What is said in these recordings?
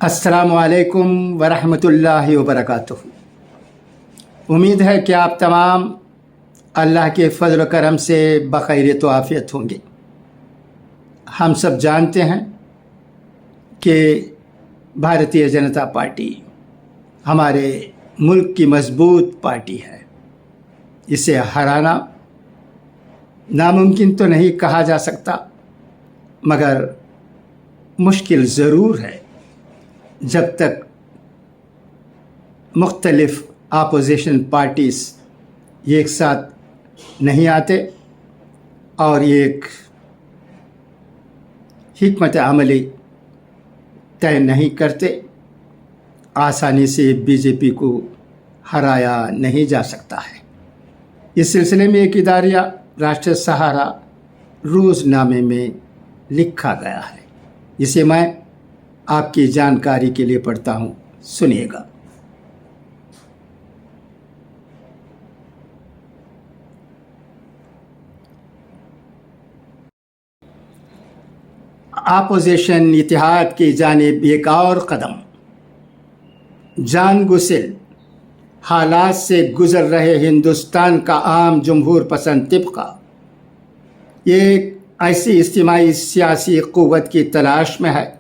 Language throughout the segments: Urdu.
السلام علیکم ورحمۃ اللہ وبرکاتہ۔ امید ہے کہ آپ تمام اللہ کے فضل و کرم سے بخیر و عافیت ہوں گے۔ ہم سب جانتے ہیں کہ بھارتیہ جنتا پارٹی ہمارے ملک کی مضبوط پارٹی ہے۔ اسے ہرانا ناممکن تو نہیں کہا جا سکتا، مگر مشکل ضرور ہے جب تک مختلف اپوزیشن پارٹیز ایک ساتھ نہیں آتے اور ایک حکمت عملی طے نہیں کرتے، آسانی سے بی جے پی کو ہرایا نہیں جا سکتا ہے۔ اس سلسلے میں ایک اداریہ راشٹریہ سہارا روزنامے میں لکھا گیا ہے، جسے میں آپ کی جانکاری کے لیے پڑھتا ہوں، سنیے گا۔ اپوزیشن اتحاد کی جانب ایک اور قدم۔ جان گسل حالات سے گزر رہے ہندوستان کا عام جمہور پسند طبقہ ایک ایسی اجتماعی سیاسی قوت کی تلاش میں ہے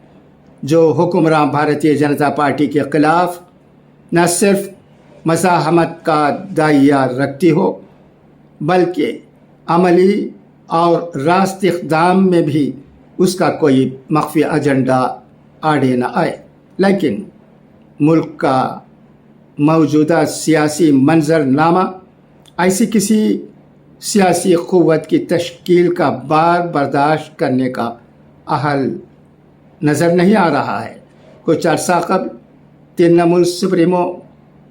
جو حکمراں بھارتیہ جنتا پارٹی کے خلاف نہ صرف مزاحمت کا داعیہ رکھتی ہو، بلکہ عملی اور راست اقدام میں بھی اس کا کوئی مخفی ایجنڈا آڑے نہ آئے۔ لیکن ملک کا موجودہ سیاسی منظرنامہ ایسی کسی سیاسی قوت کی تشکیل کا بار برداشت کرنے کا اہل نظر نہیں آ رہا ہے۔ کچھ عرصہ قبل ترنمول سپریمو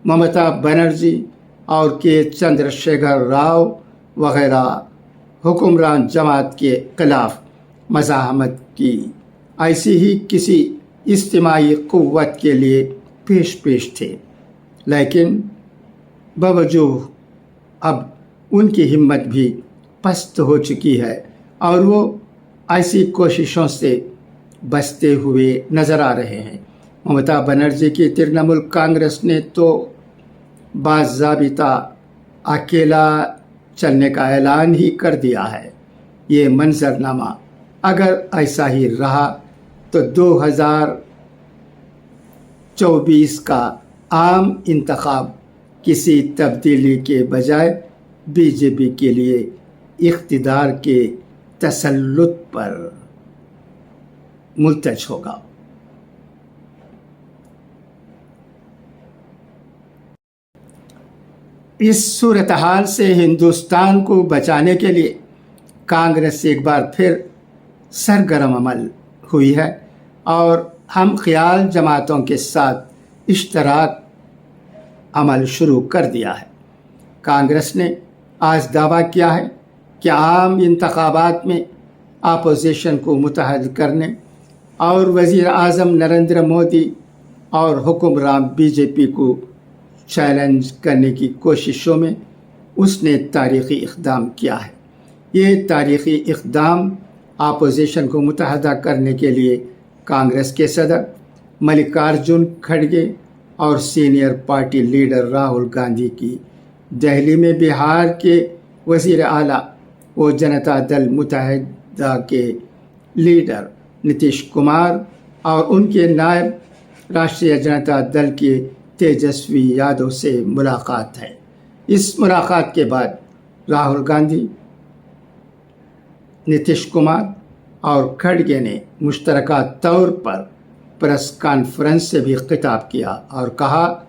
ممتا بنرجی اور کے چندر شیکھر راؤ وغیرہ حکمران جماعت کے خلاف مزاحمت کی ایسی ہی کسی اجتماعی قوت کے لیے پیش تھے، لیکن باوجود اب ان کی ہمت بھی پست ہو چکی ہے اور وہ ایسی کوششوں سے بچتے ہوئے نظر آ رہے ہیں۔ ممتا بنرجی کی ترنمول کانگریس نے تو باضابطہ اکیلا چلنے کا اعلان ہی کر دیا ہے۔ یہ منظرنامہ اگر ایسا ہی رہا تو 2024 کا عام انتخاب کسی تبدیلی کے بجائے بی جے پی کے لیے اقتدار کے تسلط پر ملتج ہوگا۔ اس صورتحال سے ہندوستان کو بچانے کے لیے کانگریس ایک بار پھر سرگرم عمل ہوئی ہے اور ہم خیال جماعتوں کے ساتھ اشتراک عمل شروع کر دیا ہے۔ کانگریس نے آج دعویٰ کیا ہے کہ عام انتخابات میں اپوزیشن کو متحد کرنے اور وزیر اعظم نریندر مودی اور حکمران بی جے پی کو چیلنج کرنے کی کوششوں میں اس نے تاریخی اقدام کیا ہے۔ یہ تاریخی اقدام اپوزیشن کو متحدہ کرنے کے لیے کانگریس کے صدر ملکارجن کھڑگے اور senior party leader Rahul Gandhi کی دہلی میں بہار کے وزیر اعلیٰ و جنتا دل متحدہ کے لیڈر نتیش کمار اور ان کے نائب راشٹریہ جنتا دل کے تیجسوی یادو سے ملاقات ہے۔ اس ملاقات کے بعد راہل گاندھی، نتیش کمار اور کھڑگے نے مشترکہ طور پر پریس کانفرنس سے بھی خطاب کیا اور کہا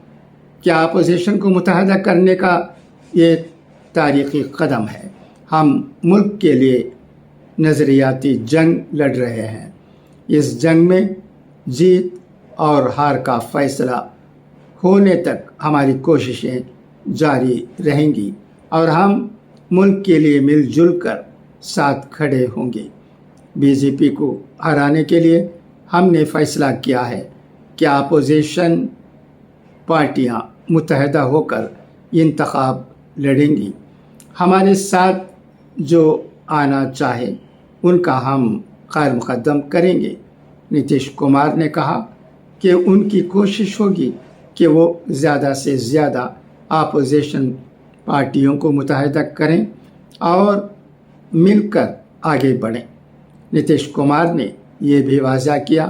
کہ اپوزیشن کو متحدہ کرنے کا یہ تاریخی قدم ہے۔ ہم ملک کے لیے نظریاتی جنگ لڑ رہے ہیں۔ اس جنگ میں جیت اور ہار کا فیصلہ ہونے تک ہماری کوششیں جاری رہیں گی اور ہم ملک کے لیے مل جل کر ساتھ کھڑے ہوں گے۔ بی جے پی کو ہرانے کے لیے ہم نے فیصلہ کیا ہے کہ اپوزیشن پارٹیاں متحدہ ہو کر انتخاب لڑیں گی۔ ہمارے ساتھ جو آنا چاہے ان کا ہم خیر مقدم کریں گے۔ نتیش کمار نے کہا کہ ان کی کوشش ہوگی کہ وہ زیادہ سے زیادہ اپوزیشن پارٹیوں کو متحدہ کریں اور مل کر آگے بڑھیں۔ نتیش کمار نے یہ بھی واضح کیا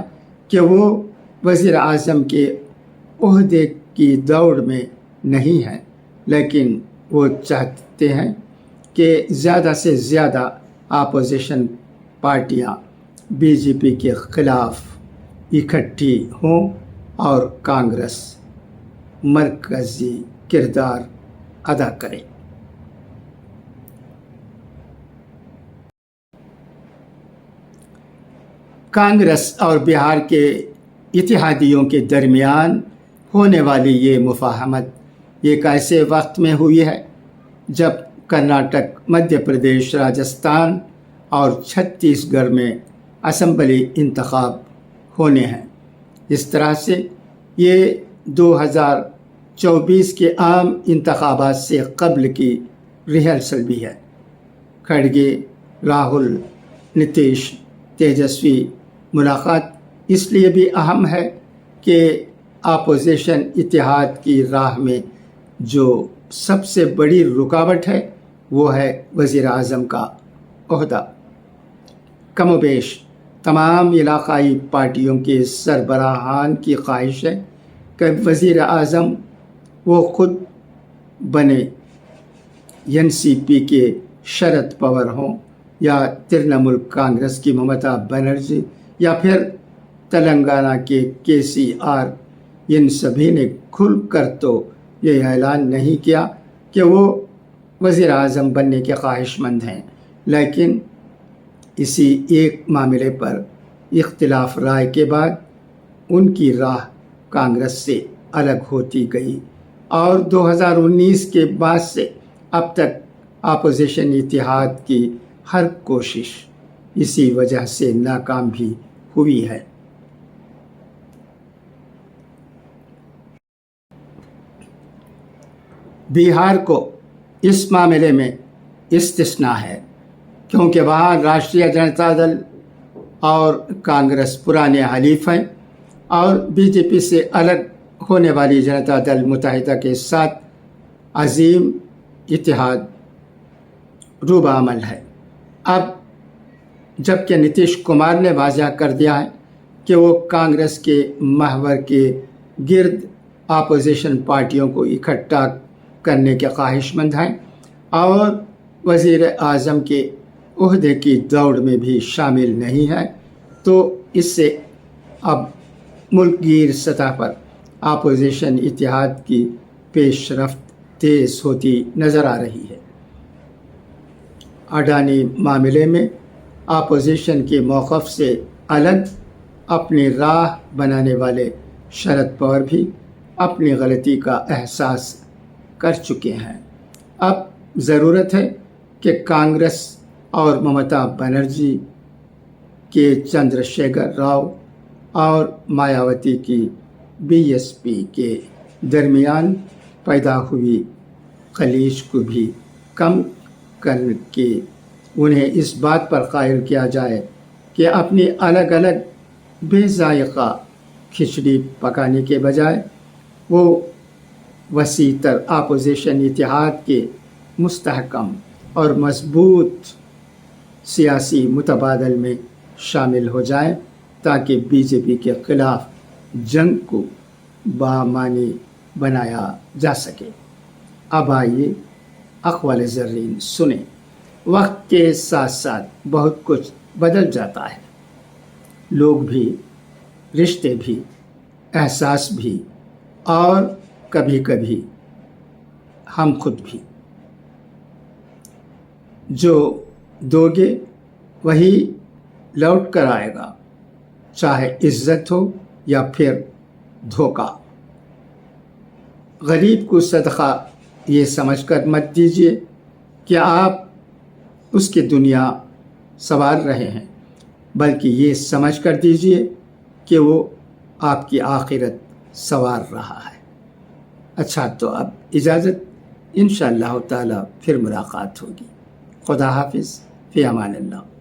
کہ وہ وزیر اعظم کے عہدے کی دوڑ میں نہیں ہیں، لیکن وہ چاہتے ہیں کہ زیادہ سے زیادہ اپوزیشن پارٹیاں بی جے پی کے خلاف اکٹھی ہوں اور کانگریس مرکزی کردار ادا کرے۔ کانگریس اور بہار کے اتحادیوں کے درمیان ہونے والی یہ مفاہمت ایک ایسے وقت میں ہوئی ہے جب کرناٹک، مدھیہ پردیش، راجستھان اور چھتیس گڑھ میں اسمبلی انتخاب ہونے ہیں۔ اس طرح سے یہ 2024 کے عام انتخابات سے قبل کی ریہرسل بھی ہے۔ کھڑگے، راہل، نتیش، تیجسوی ملاقات اس لیے بھی اہم ہے کہ اپوزیشن اتحاد کی راہ میں جو سب سے بڑی رکاوٹ ہے وہ ہے وزیر اعظم کا عہدہ۔ کم و بیش تمام علاقائی پارٹیوں کے سربراہان کی خواہش ہے کہ وزیر اعظم وہ خود بنے، این سی پی کے شرد پوار ہوں یا ترنمول کانگریس کی ممتا بنرجی یا پھر تلنگانہ کے کے سی آر۔ ان سبھی نے کھل کر تو یہ اعلان نہیں کیا کہ وہ وزیر اعظم بننے کے خواہش مند ہیں، لیکن اسی ایک معاملے پر اختلاف رائے کے بعد ان کی راہ کانگریس سے الگ ہوتی گئی اور 2019 کے بعد سے اب تک اپوزیشن اتحاد کی ہر کوشش اسی وجہ سے ناکام بھی ہوئی ہے۔ بہار کو اس معاملے میں استثناء ہے کیونکہ وہاں راشٹریہ جنتا دل اور کانگریس پرانے حلیف ہیں اور بی جے پی سے الگ ہونے والی جنتا دل متحدہ کے ساتھ عظیم اتحاد روب عمل ہے۔ اب جبکہ نتیش کمار نے واضح کر دیا ہے کہ وہ کانگریس کے محور کے گرد اپوزیشن پارٹیوں کو اکٹھا کرنے کے خواہش مند ہیں اور وزیر اعظم کے عہدے کی دوڑ میں بھی شامل نہیں ہے، تو اس سے اب ملک گیر سطح پر اپوزیشن اتحاد کی پیش رفت تیز ہوتی نظر آ رہی ہے۔ اڈانی معاملے میں اپوزیشن کے موقف سے الگ اپنی راہ بنانے والے شرد پوار بھی اپنی غلطی کا احساس کر چکے ہیں۔ اب ضرورت ہے کہ کانگریس اور ممتا بنرجی کے چندر شیکھر راؤ اور مایاوتی کی بی ایس پی کے درمیان پیدا ہوئی خلیج کو بھی کم کر کے انہیں اس بات پر قائل کیا جائے کہ اپنی الگ الگ بے ذائقہ کھچڑی پکانے کے بجائے وہ وسیع تر اپوزیشن اتحاد کے مستحکم اور مضبوط سیاسی متبادل میں شامل ہو جائیں تاکہ بی جے پی کے خلاف جنگ کو بامعنی بنایا جا سکے۔ اب آئیے اقوال زرین سنیں۔ وقت کے ساتھ ساتھ بہت کچھ بدل جاتا ہے، لوگ بھی، رشتے بھی، احساس بھی اور کبھی کبھی ہم خود بھی۔ جو دو گے وہی لوٹ کر آئے گا، چاہے عزت ہو یا پھر دھوکہ۔ غریب کو صدقہ یہ سمجھ کر مت دیجیے کہ آپ اس کی دنیا سنوار رہے ہیں، بلکہ یہ سمجھ کر دیجیے کہ وہ آپ کی آخرت سنوار رہا ہے۔ اچھا، تو اب اجازت، انشاءاللہ تعالی پھر ملاقات ہوگی۔ خدا حافظ، فی امان اللہ۔